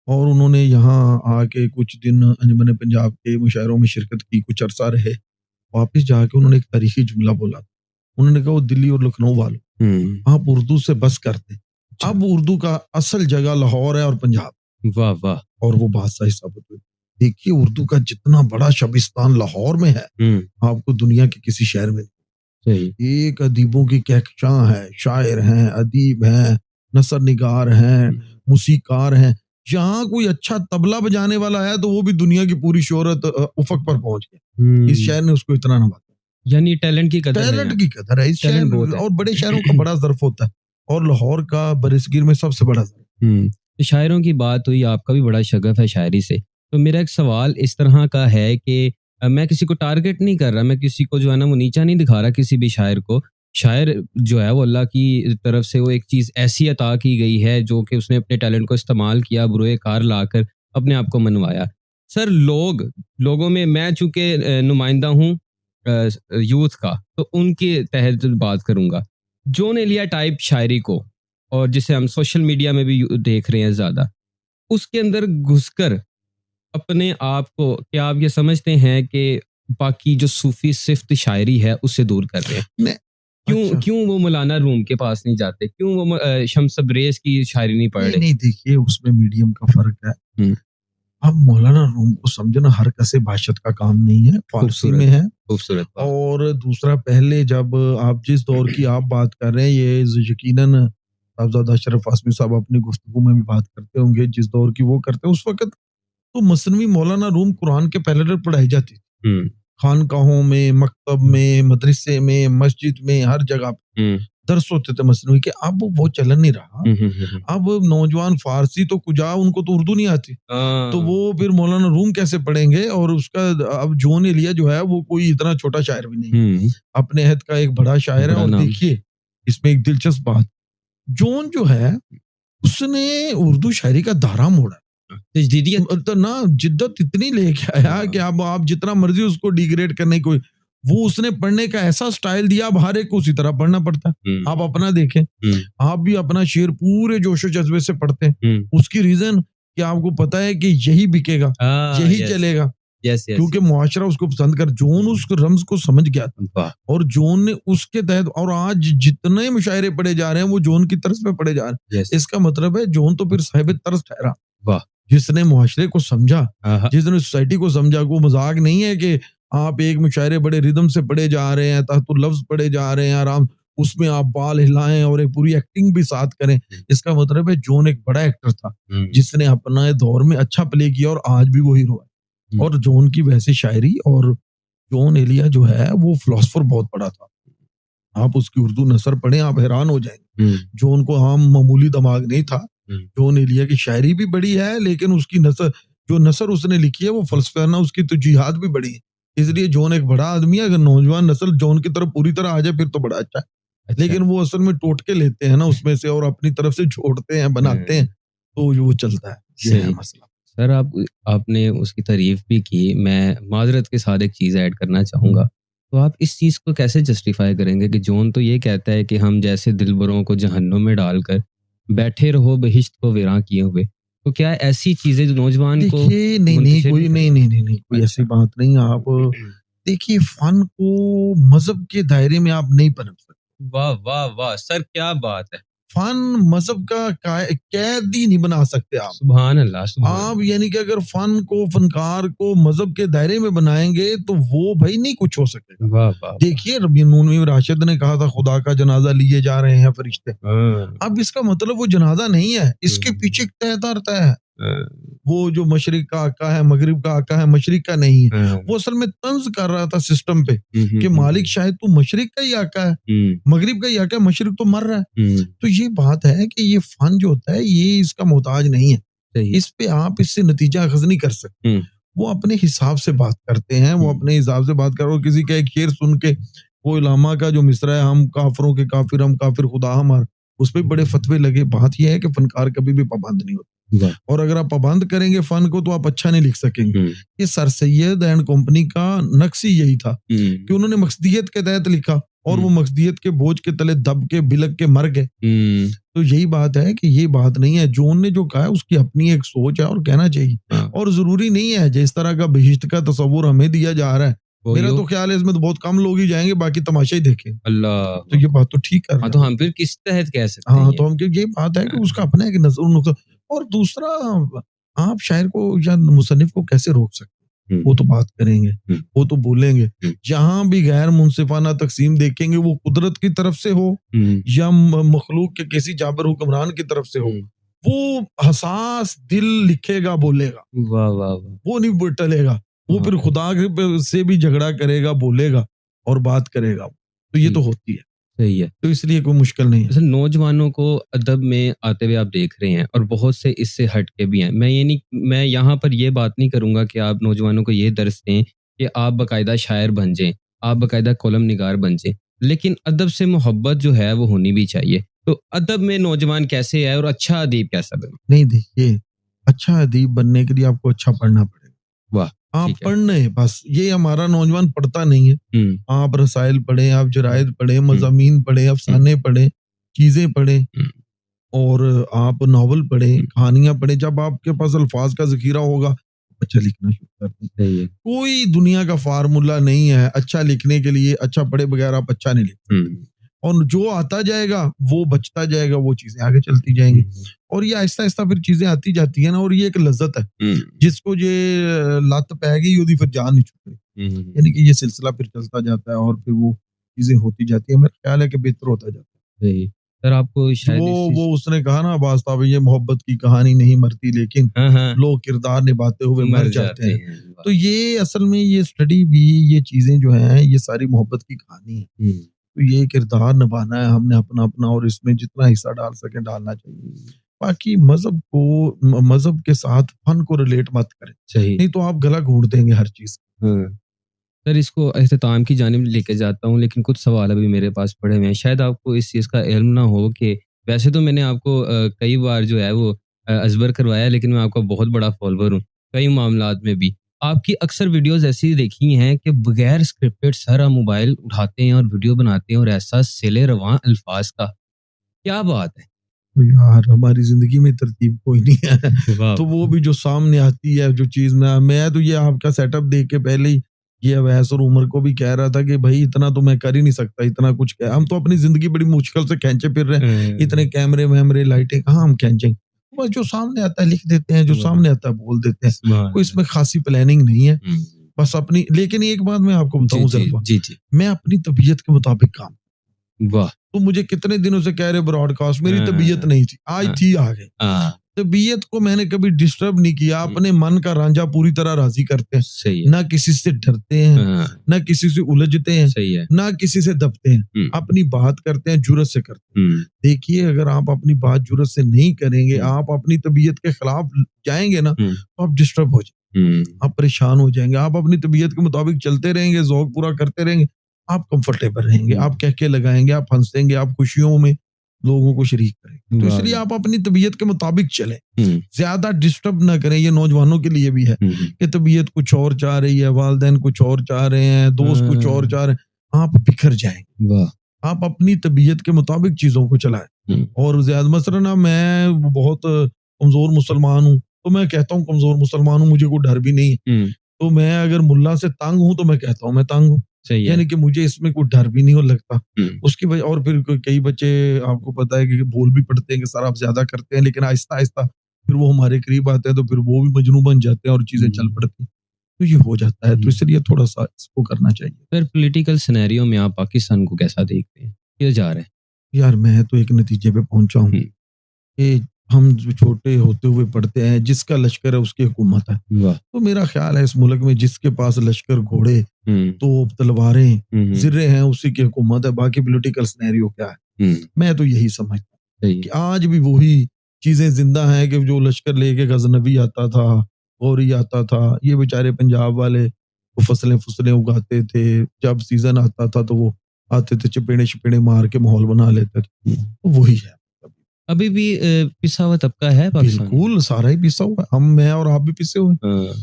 और उन्होंने यहाँ आके कुछ दिन अंजुमन पंजाब के मुशायरों में शिरकत की, कुछ अरसा रहे। वापस जाके उन्होंने एक तारीख़ी जुमला बोला। उन्होंने कहा, वो दिल्ली और लखनऊ वालों, हुँ, आप उर्दू से बस कर दें। अच्छा। अब उर्दू का असल जगह लाहौर है और पंजाब। वाह, वाह! और वो बात सही साबित हुई। देखिए उर्दू का जितना बड़ा शबिस्तान लाहौर में है, हुँ, आपको दुनिया के किसी शहर में सही। नहीं। एक अदीबों की कहकशां है, शायर हैं, अदीब हैं, नसर निगार हैं, हुँ, मूसीकार हैं। जहाँ कोई अच्छा तबला बजाने वाला है तो वो भी दुनिया की पूरी शोहरत उफ़क़ पर पहुँच गया। इस हुँ, शहर ने उसको इतना नवाज़ा। यानी टैलेंट की कदर है टैलेंट यहाँ, की कदर है इस टैलेंट शहर। बहुत है। और बड़े शहरों का बड़ा ज़र्फ़ होता है और लाहौर का बरसगीर में सबसे बड़ा ज़र्फ़। हुँ, तो शायरों की बात हुई, आपका भी बड़ा शग़फ़ है शायरी से। तो मेरा एक सवाल इस तरह का है कि मैं किसी को टारगेट नहीं कर रहा, मैं किसी को जो है ना वो नीचा नहीं दिखा रहा किसी भी शायर को। शायर जो है वो अल्लाह की तरफ से वो एक चीज़ ऐसी अता की गई है जो कि उसने अपने टैलेंट को इस्तेमाल किया, बुरोए कार लाकर अपने आप को मनवाया। सर लोगों में मैं चूँकि नुमाइंदा हूँ यूथ का, तो उनके तहत बात करूँगा। जॉन एलिया टाइप शायरी को और जिसे हम सोशल मीडिया में भी देख रहे हैं ज़्यादा, उसके अंदर घुसकर अपने आप को क्या आप ये समझते हैं कि बाकी जो सूफ़ी सिफ़्त शायरी है उससे दूर कर रहे हैं? मैं क्यों अच्छा। क्यों वो मौलाना रूम के पास नहीं जाते? क्यों वो शम्स तब्रेज़ की शायरी नहीं पढ़ नहीं, रहे? नहीं, देखिए उसमें मीडियम का फ़र्क है। हुँ, अब मौलाना रूम को समझना हर कसे बाशत का काम नहीं है, फ़ारसी में खूबसूरत, है। खूबसूरत बात। और दूसरा, पहले जब आप जिस दौर की आप बात कर रहे हैं, ये यकीनन साहबज़ादा अशरफ आज़मी साहब अपनी गुफ्तगू में भी बात करते होंगे, जिस दौर की वो करते हैं, उस वक़्त तो मसनवी मौलाना रूम कुरान के पैरेलल पढ़ाई जाती थी। हुँ, खानकाहों में, मकतब में, मदरसे में, मस्जिद में, हर जगह पे। हुँ, दर्स होते थे मसनवी के, अब वो चलन नहीं रहा। हम्म। अब नौजवान फारसी तो कुजा, उनको तो उर्दू नहीं आती, तो हाँ, वो फिर मौलाना रूम कैसे पढ़ेंगे? और उसका अब जॉन एलिया जो है वो कोई इतना छोटा शायर भी नहीं, हम्म, अपने अहद का एक बड़ा शायर है। बड़ा और नाम। देखिए इसमें एक दिलचस्प बात, जॉन जो है उसने उर्दू शायरी का धारा मोड़ा। तजदीदियत। तो ना जिद्दत इतनी लेके आया कि अब आप जितना मर्जी उसको डिग्रेड करने की कोई, वो उसने पढ़ने का ऐसा स्टाइल दिया, अब हर एक को उसी तरह पढ़ना पड़ता है। आप अपना देखें, आप भी अपना शेर पूरे जोशो जज्बे से पढ़ते हैं। उसकी रीजन कि आपको पता है कि यही बिकेगा, यही चलेगा, यस यस। क्योंकि मुआशरा उसको पसंद कर। जोन उस रम्ज को समझ गया था वाह। और जोन ने उसके तहत, और आज जितने मुशायरे पढ़े जा रहे हैं वो जोन की तरस पे पढ़े जा रहे हैं। यस। इसका मतलब है जोन तो फिर साहिब तरस ठहरा, वाह। जिसने मुआशरे को समझा, आहा। जिसने सोसाइटी को समझा। वो मजाक नहीं है कि आप एक मुशायरे बड़े रिदम से पढ़े जा रहे हैं, तहतुल लफ्ज पढ़े जा रहे हैं आराम, उसमें आप बाल हिलाएं और एक पूरी एक्टिंग भी साथ करें। इसका मतलब है जोन एक बड़ा एक्टर था जिसने अपना दौर में अच्छा प्ले किया और आज भी वो हीरो है। और जोन की वैसे शायरी, और जोन एलिया जो है वो फिलोसफर बहुत बड़ा था। आप उसकी उर्दू नसर पढ़ें, आप हैरान हो जाएंगे। जोन को आम मामूली दिमाग नहीं था। जोन एलिया की शायरी भी बड़ी है, लेकिन उसकी नसर, जो नसर उसने लिखी है वो फलसफाना, उसकी तो जिहाद भी बड़ी है। इसलिए जोन एक बड़ा आदमी है। अगर नौजवान नस्ल जोन की तरफ पूरी तरह आ जाए फिर तो बड़ा अच्छा है। लेकिन वो असल में टोटके लेते हैं ना उसमें से और अपनी तरफ से जोड़ते हैं, बनाते हैं, तो वो चलता है। ये है मसला। सर आपने उसकी तारीफ भी की, मैं माजरत के साथ एक चीज़ ऐड करना चाहूँगा। तो आप इस चीज़ को कैसे जस्टिफाई करेंगे कि जोन तो ये कहता है कि हम जैसे दिलबरों को जहन्नुम में डालकर बैठे रहो बहिश्त को वीरां किए हुए, तो क्या ऐसी चीजें जो नौजवान को देखिए नहीं कोई नहीं कोई ऐसी बात नहीं। आप देखिए फन को मजहब के दायरे में आप नहीं पनप सकते। वाह वाह वाह सर, क्या बात है। फन मजहब का कैदी नहीं बना सकते आप। सुभान अल्लाह। आप यानी कि अगर फन को, फनकार को मजहब के दायरे में बनाएंगे तो वो भाई नहीं कुछ हो सकेगा। वाह वाह। देखिए रबी नूनवी राशिद ने कहा था खुदा का जनाजा लिए जा रहे हैं फरिश्ते। अब इसका मतलब वो जनाजा नहीं है, इसके पीछे एक तय है। वो जो मशरिक का आका है, मगरिब का आका है, मशरिक का नहीं है। वो असल में तंज कर रहा था सिस्टम पे कि मालिक शायद तू मशरिक का ही आका है, मगरिब का ही आका है, मशरिक तो मर रहा है। तो ये बात है कि ये फन जो होता है ये इसका मोहताज नहीं है। इस पे आप इससे नतीजा अखज़ नहीं कर सकते। वो अपने हिसाब से बात करते हैं, वो अपने हिसाब से बात कर रहे हो। किसी का एक शेर सुन के, वो इलामा का जो मिसरा है, हम काफिरों के काफिर, हम काफिर खुदा हमार, उस पे बड़े फतवे लगे। बात यह है कि फनकार कभी भी पाबंद नहीं होता, और अगर आप पाबंद करेंगे फन को तो आप अच्छा नहीं लिख सकेंगे। ये सर सैयद एंड कंपनी का नक्श ही यही था कि उन्होंने मकसदियत के तहत लिखा और वो मकसदियत के बोझ के तले दब के बिलक के मर गए। तो यही बात है कि ये बात नहीं है। जोन ने जो कहा है उसकी अपनी एक सोच है और कहना चाहिए, और जरूरी नहीं है जिस तरह का बहिश्त का तस्वुर हमें दिया जा रहा है। मेरा तो ख्याल है इसमें तो बहुत कम लोग ही जाएंगे, बाकी तमाशा ही देखेंगे। अल्लाह। तो ये बात तो ठीक है। तो हम फिर किस तहत कह सकते हैं? हाँ, तो हम ये बात है कि उसका अपना एक नजर। और दूसरा, आप शायर को या मुसन्निफ को कैसे रोक सकते? वो तो बात करेंगे, वो तो बोलेंगे। जहां भी गैर मुनसिफाना तकसीम देखेंगे, वो कुदरत की तरफ से हो या मखलूक के किसी जाबर हुक्मरान की तरफ से हो, वो हसास दिल लिखेगा, बोलेगा। वाह वाह वाह। वो नहीं टलेगा। वो फिर खुदा से भी झगड़ा करेगा, बोलेगा और बात करेगा। तो ये तो होती है। सही है। तो इसलिए कोई मुश्किल नहीं है। नौजवानों को अदब में आते हुए आप देख रहे हैं, और बहुत से इससे हट के भी हैं। मैं यहाँ पर ये बात नहीं करूंगा कि आप नौजवानों को ये दर्स दें कि आप बाकायदा शायर बन जाएं, आप बाकायदा कॉलम निगार बन जाएं, लेकिन अदब से मोहब्बत जो है वो होनी भी चाहिए। तो अदब में नौजवान कैसे है और अच्छा अदीब कैसा बने? नहीं देखिए, अच्छा अदीब बनने के लिए आपको अच्छा पढ़ना पड़ेगा। वाह। आप पढ़ने बस, ये हमारा नौजवान पढ़ता नहीं है। आप रसाइल पढ़ें, आप जरायद पढ़ें, मज़ामीन पढ़ें, अफसाने पढ़ें, चीजें पढ़ें, और आप नावल पढ़ें, कहानियां पढ़ें। जब आपके पास अल्फाज का ज़खीरा होगा, अच्छा लिखना शुरू कर दें। कोई दुनिया का फार्मूला नहीं है अच्छा लिखने के लिए। अच्छा पढ़े बगैर आप अच्छा नहीं लिख सकते। और जो आता जाएगा वो बचता जाएगा, वो चीजें आगे चलती जाएंगी। और ये आहिस्ता आहिस्ता फिर चीजें आती जाती है ना, और ये एक लज्जत है। जिसको ये लत पैगी ओदी फिर जान नहीं छुटती। यानी कि ये सिलसिला फिर चलता जाता है और फिर वो चीजें होती जाती है। मेरा ख्याल है कि बेहतर होता जाता है। सर आपको शायद वो उसने कहा ना अब्बास साहब, ये मोहब्बत की कहानी नहीं मरती, लेकिन लोग किरदार निभाते हुए मर जाते हैं। तो ये असल में ये स्टडी भी, ये चीजें जो हैं, ये सारी मोहब्बत की कहानी है। तो ये किरदार निभाना है हमने अपना और इसमें जितना हिस्सा डाल सके डालना चाहिए। बाकी मज़हब के साथ फ़न को रिलेट मत करें, सही। नहीं तो आप गला घोंट देंगे हर चीज़। हाँ। सर इसको अख्ताम की जानिब लेके जाता हूँ, लेकिन कुछ सवाल अभी मेरे पास पड़े हुए हैं। शायद आपको इस चीज़ का इल्म ना हो कि वैसे तो मैंने आपको कई बार जो है वो अज़बर करवाया, लेकिन मैं आपका बहुत बड़ा फॉलोवर हूँ, कई मामलात में भी। आपकी अक्सर वीडियोज़ ऐसी देखी हैं कि बगैर स्क्रिप्टेड सर आप मोबाइल उठाते हैं और वीडियो बनाते हैं और ऐसा सिले रवां अल्फाज़ का, क्या बात है? तो यार हमारी ज़िंदगी में तरतीब कोई नहीं है। वाह! तो वो भी जो सामने आती है जो चीज़ मैं तो ये आपका सेटअप देख के पहले ही ये अवैस और उमर को भी कह रहा था कि भाई इतना तो मैं कर ही नहीं सकता, इतना कुछ कह हम तो अपनी ज़िंदगी बड़ी मुश्किल से खींचे फिर रहे हैं। इतने कैमरे-वैमरे, लाइटें कहाँ हम खींचेंगे? बस जो सामने आता है लिख देते हैं, जो सामने आता है बोल देते हैं। सुभान कोई अल्लाह। इसमें ख़ासी प्लानिंग नहीं है। हुँ। बस अपनी लेकिन एक बात मैं आपको जी, बताऊँ जी, ज़रफ़ा, जी, जी। मैं अपनी तबीयत के मुताबिक काम वाह! तो मुझे कितने दिनों से कह रहे ब्रॉडकास्ट मेरी तबीयत हाँ, नहीं थी, आज हाँ, थी आ गई। हाँ, तबीयत को मैंने कभी डिस्टर्ब नहीं किया, हुँ, अपने मन का रांझा पूरी तरह राज़ी करते हैं। सही है। ना किसी से डरते हैं, हाँ, ना किसी से उलझते हैं, सही है। ना किसी से दबते हैं। हुँ, अपनी बात करते हैं, जुर्रत से करते हैं। हुँ, देखिए अगर आप अपनी बात जुर्रत से नहीं करेंगे, हुँ, आप अपनी तबीयत के खिलाफ जाएँगे ना, हुँ, तो आप डिस्टर्ब हो जाएँगे, हुँ, आप परेशान हो जाएँगे। आप अपनी तबीयत के मुताबिक चलते रहेंगे, ज़ौक पूरा करते रहेंगे, आप कंफर्टेबल रहेंगे, हुँ, आप कहके लगाएँगे, आप हँसेंगे, आप खुशियों में लोगों को शरीक करेंगे। तो वाह, इसलिए वाह! आप अपनी तबीयत के मुताबिक चलें। हुँ, ज़्यादा डिस्टर्ब ना करें, ये नौजवानों के लिए भी है हुँ, हुँ, कि तबीयत कुछ और चाह रही है, वालिदैन कुछ और चाह रहे हैं, दोस्त कुछ और हाँ, चाह रहे हैं, आप बिखर जाएँगे। वाह! आप अपनी तबीयत के मुताबिक चीज़ों को चलाएँ हुँ, और ज़्यादा मसलन ना मैं बहुत कमज़ोर मुसलमान हूँ, तो मैं कहता हूँ कमज़ोर मुसलमान हूँ, मुझे कोई डर भी नहीं है। हुँ, तो मैं अगर मुल्ला से तंग हूँ, तो मैं कहता हूँ मैं तंग हूँ। सही है। यानी कि मुझे इसमें कोई डर भी नहीं हो लगता। हुँ, उसकी वजह और फिर कई बच्चे आपको पता है कि बोल भी पड़ते हैं कि सर आप ज़्यादा करते हैं, लेकिन आहिस्ता-आहिस्ता फिर वो हमारे करीब आते हैं, तो फिर वो भी मजनू बन जाते हैं और चीज़ें चल हुँ, पड़ती हैं। तो ये हो जाता है, तो हुँ। इसलिए थोड़ा-सा इसको करना चाहिए। सर पॉलिटिकल सिनेरियो में आप पाकिस्तान को कैसा देखते हैं? किधर जा रहा है? यार मैं तो एक नतीजे पे पहुँचा हूँ हुँ, कि हम जो छोटे होते हुए पढ़ते हैं, जिसका लश्कर है उसकी हुकूमत है। वाह! तो मेरा ख़्याल है इस मुल्क में जिसके पास लश्कर, घोड़े, हुँ, तोप, तलवारें, हुँ, हुँ, ज़िर्रे हैं उसी की हुकूमत है, बाकी पॉलिटिकल सिनेरियो क्या है? हुँ, मैं तो यही समझता हूँ सही कि है। आज भी वही चीज़ें ज़िंदा हैं कि जो लश्कर लेके गज़नवी आता था, गौरी आता था, ये बेचारे पंजाब वाले वो फसलें-फुसलें उगाते थे, जब सीज़न आता था तो वो आते थे चपेड़े-शपेड़े मार के माहौल बना लेते थे, हुँ, तो वही है। अभी भी पिसा हुआ तबका है पाकिस्तान में? बिल्कुल, सारा ही पिसा हुआ है, मैं और आप भी पिसे हुए हैं। हाँ,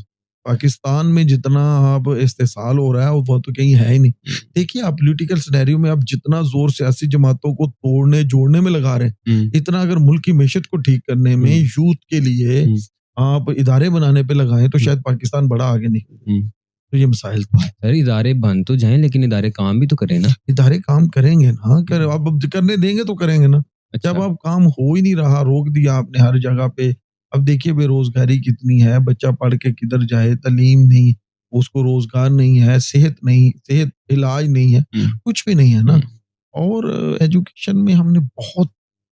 पाकिस्तान में जितना अब इस्तेसाल हो रहा है वो तो कहीं है ही नहीं। देखिए आप पॉलिटिकल सिनेरियो में आप जितना ज़ोर सियासी जमातों को तोड़ने जोड़ने में लगा रहे हैं, हुँ, इतना अगर मुल्क की मैशत को ठीक करने में, हुँ, यूथ के लिए हुँ, आप इदारे बनाने पे लगाएँ तो हुँ, शायद पाकिस्तान बड़ा आगे निकल जाए। हुँ। तो ये मसाइल तो है। सर इदारे बन तो जाएँ, लेकिन इदारे काम भी तो करें ना। इदारे काम करेंगे ना, कर अब करने देंगे तो करेंगे ना। जब अच्छा। अब काम हो ही नहीं रहा, रोक दिया आपने हर जगह पे। अब देखिए बेरोज़गारी कितनी है, बच्चा पढ़ के किधर जाए, तालीम नहीं, उसको रोज़गार नहीं है, सेहत नहीं, सेहत इलाज नहीं है, हुँ, कुछ भी नहीं है ना। हुँ, और एजुकेशन में हमने बहुत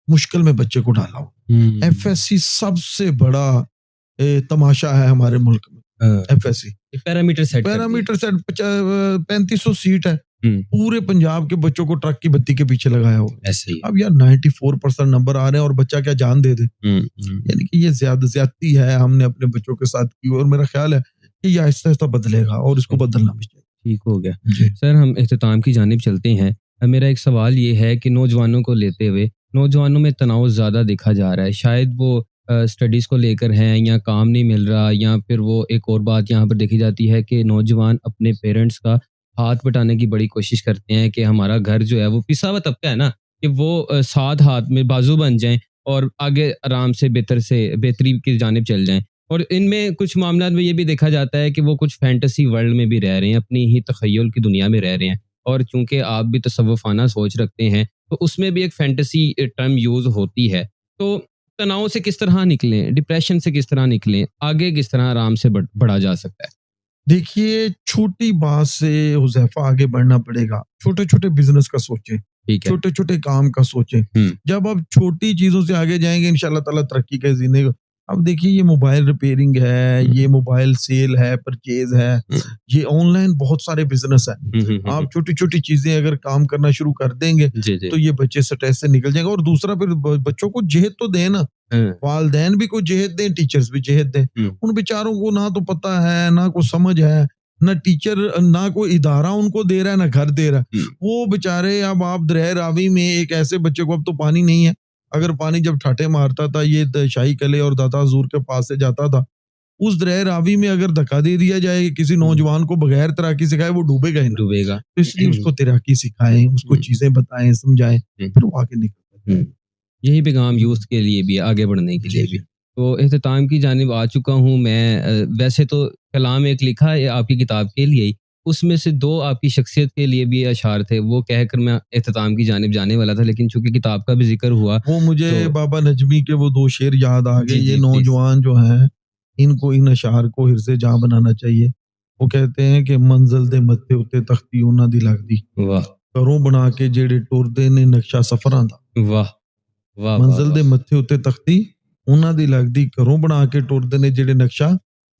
मुश्किल में बच्चे को डाला हो। हुँ, एफएससी सबसे बड़ा तमाशा है हमारे मुल्क में, हाँ, एफएससी। एक पैरामीटर सेट कर दिए। पैरामीटर सेट 3500 सीट है। हुँ, पूरे पंजाब के बच्चों को ट्रक की बत्ती के पीछे लगाया हुआ है। ऐसे ही है। अब यार 94% नंबर आ रहे हैं और बच्चा क्या जान दे दे। हुँ, हुँ, यानी कि ये ज्यादती है हमने अपने बच्चों के साथ की और मेरा ख्याल है कि ये आहिस्ता-आहिस्ता बदलेगा और इसको सही, बदलना भी चाहिए। ठीक हो गया। जी। सर हम इख्तिताम की जानिब चलते हैं। मेरा एक सवाल ये है कि नौजवानों को लेते हुए, नौजवानों में तनाव ज़्यादा देखा जा रहा है। शायद वो स्टडीज़ को लेकर हैं या काम नहीं मिल रहा, या फिर वो एक और बात यहाँ पर देखी जाती है कि नौजवान अपने पेरेंट्स का हाथ बटाने की बड़ी कोशिश करते हैं कि हमारा घर जो है वो पिसा हुआ तबका है ना, कि वो साथ हाथ में बाजू बन जाएँ और आगे आराम से बेहतरी की जानिब चल जाएँ। और इनमें कुछ मामलात में ये भी देखा जाता है कि वो कुछ फैंटेसी वर्ल्ड में भी रह रहे हैं, अपनी ही तख़य्युल की दुनिया में रह रहे हैं। और चूँकि आप भी तसव्वुफ़ाना सोच रखते हैं, तो उसमें भी एक फैंटेसी टर्म यूज़ होती है। तो तनाव से किस तरह निकलें? डिप्रेशन से किस तरह निकलें? आगे किस तरह आराम से बढ़ा जा सकता है? देखिए छोटी बात से हुज़ैफ़ा आगे बढ़ना पड़ेगा। छोटे-छोटे बिज़नेस का सोचें, ठीक है। छोटे-छोटे काम का सोचें। हुँ, जब आप छोटी चीज़ों से आगे जाएँगे इंशाअल्लाह ताला तरक्की के ज़ीने अब देखिए ये मोबाइल रिपेयरिंग है, ये मोबाइल सेल है, परचेज है, ये ऑनलाइन बहुत सारे बिजनेस है। आप छोटी-छोटी चीजें अगर काम करना शुरू कर देंगे जी, जी। तो ये बच्चे स्ट्रेस से निकल जाएंगे। और दूसरा फिर बच्चों को जेहद तो दें ना, हाँ, वालदैन भी कोई जेहद दें, टीचर्स भी जेहद दें। हुँ, उन बेचारों को ना तो पता है, ना कोई समझ है, ना टीचर, ना कोई इदारा उनको दे रहा है, ना घर दे रहा है। हुँ, वो बेचारे, अब आप दरिया रावी में एक ऐसे बच्चे को, अब तो पानी नहीं है, अगर पानी जब ठाठे मारता था, ये शाही कले और दाता हजूर के पास से जाता था, उस दरिया रावी में अगर धक्का दे दिया जाए किसी हुँ, नौजवान को बगैर तैराकी सिखाए, वो डूबेगा ही ना। डूबेगा। तो इसलिए उसको तैराकी सिखाएं, उसको हुँ, चीजें बताएं, समझाएं, हुँ, फिर वो आगे निकलता हुँ। है। यही पैगाम यूथ के लिए भी है, आगे बढ़ने के जी, लिए भी। जी। तो इख्तिताम की जानिब आ चुका हूँ मैं। वैसे तो कलाम एक लिखा है आपकी किताब के लिए ही, उसमें से 2 आपकी शख्सियत के लिए भी अशार थे, वो कहकर मैं इख्तिताम की जानिब जाने वाला था, लेकिन चूँकि किताब का भी ज़िक्र हुआ वो मुझे तो बाबा नजमी के वो 2 शेर याद आ गए। जी, ये जी, प्लीज़। नौजवान जो हैं, इनको इन अशार को हिर्ज़े जाँ बनाना चाहिए। वो कहते हैं कि मंज़िल दे मत्थे उत्ते तख्ती उन्हां दी लगदी, वाह! घरों बना के जेड़े टुरदे ने नक्शा सफरां दा। वाह! वाह, वाह, मंज़िल वाह! दे मत्थे उत्ते तख्ती उन्हां दी लगदी, घरों बना के टुरदे ने जेड़े नक्शा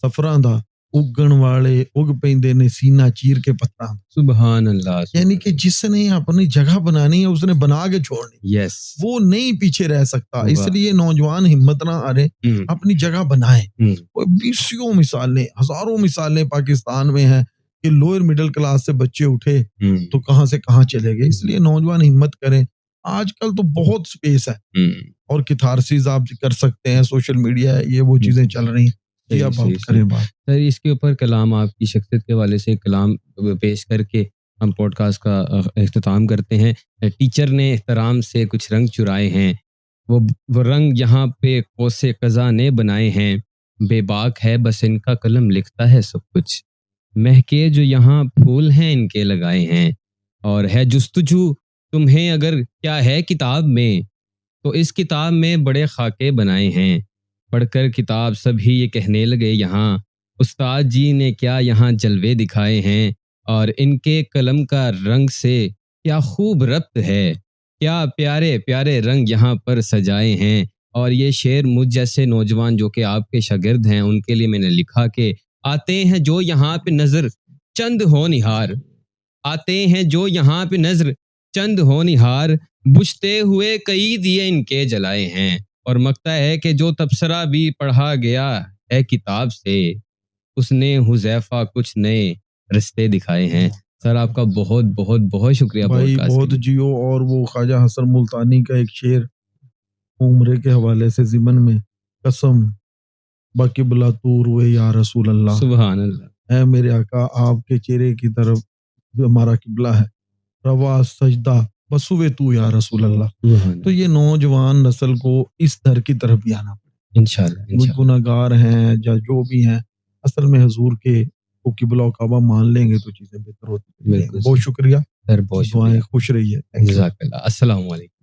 सफरां दा, उगण वाले उग पैंदे ने सीना चीर के पत्थरां दा। सुभान अल्लाह, यानी सुभान कि अल्लाह। जिसने अपनी जगह बनानी है, उसने बना के छोड़नी, यस। वो नहीं पीछे रह सकता। वाह! इसलिए नौजवान हिम्मत ना हारे, हुँ, अपनी जगह बनाए। हुँ, और बीसियों मिसालें, हजारों मिसालें पाकिस्तान में हैं कि लोअर मिडिल क्लास से बच्चे उठे हुँ, तो कहां से कहां चले गए। इसलिए नौजवान हिम्मत करें। आजकल तो बहुत स्पेस है हुँ। और किथारसिस आप कर सकते हैं, सोशल मीडिया है, ये वो हुँ, चीजें चल रही हैं। जी, सही, अब सही, आप सही। करें बात। सर इसके ऊपर कलाम आपकी शख्सियत के हवाले से कलाम पेश करके हम पॉडकास्ट का इख्तिताम करते हैं। टीचर ने एहतराम से कुछ रंग चुराए हैं, वो रंग यहाँ पे कौसे क़ज़ा ने बनाए हैं, बेबाक है बस इनका कलम लिखता है सब कुछ, महके जो यहाँ फूल हैं इनके लगाए हैं, और है जुस्तजू तुम्हें अगर क्या है किताब में, तो इस किताब में बड़े खाके बनाए हैं, पढ़कर किताब सभी ये कहने लगे यहाँ, उस्ताद जी ने क्या यहाँ जलवे दिखाए हैं, और इनके कलम का रंग से क्या खूब रब्त है, क्या प्यारे प्यारे रंग यहाँ पर सजाए हैं। और ये शेर मुझ जैसे नौजवान जो कि आपके शागिर्द हैं उनके लिए मैंने लिखा कि आते हैं जो यहाँ पे नजर चंद हो निहार, आते हैं जो यहाँ पे नजर चंद हो निहार, बुझते हुए कई दिए इनके जलाए हैं। और मकता है कि जो तबसरा भी पढ़ा गया है किताब से, उसने हुज़ैफा कुछ नए रिश्ते दिखाए हैं। सर आपका बहुत बहुत बहुत शुक्रिया भाई पॉडकास्ट के बहुत लिए। जियो। और वो ख्वाजा हसन मुल्तानी का एक शेर उम्रे के हवाले से ज़िमन में, कसम बाकी बुला तू रुए या रसूल अल्लाह, सुभान अल्लाह। है मेरे आका आपके चेहरे की तरफ जो हमारा किबला है, रवा सजदा बसुवे तू या रसूल अल्लाह। सुभान तो अल्लाह। ये नौजवान नस्ल को इस दर की तरफ भी आना पड़े। इंशाल्लाह, वो इंशाल्लाह। गुनाहगार हैं या जो भी हैं, असल में हजूर के को किबला और काबा मान लेंगे तो चीज़ें बेहतर होती चली जाएंगी। बिल्कुल बहुत सही। शुक्रिया। सर बहुत दुआएं, शुक्रिया। खुश रहिए। Thank you. जज़ाकल्लाह। अस्सलाम वालेकुम।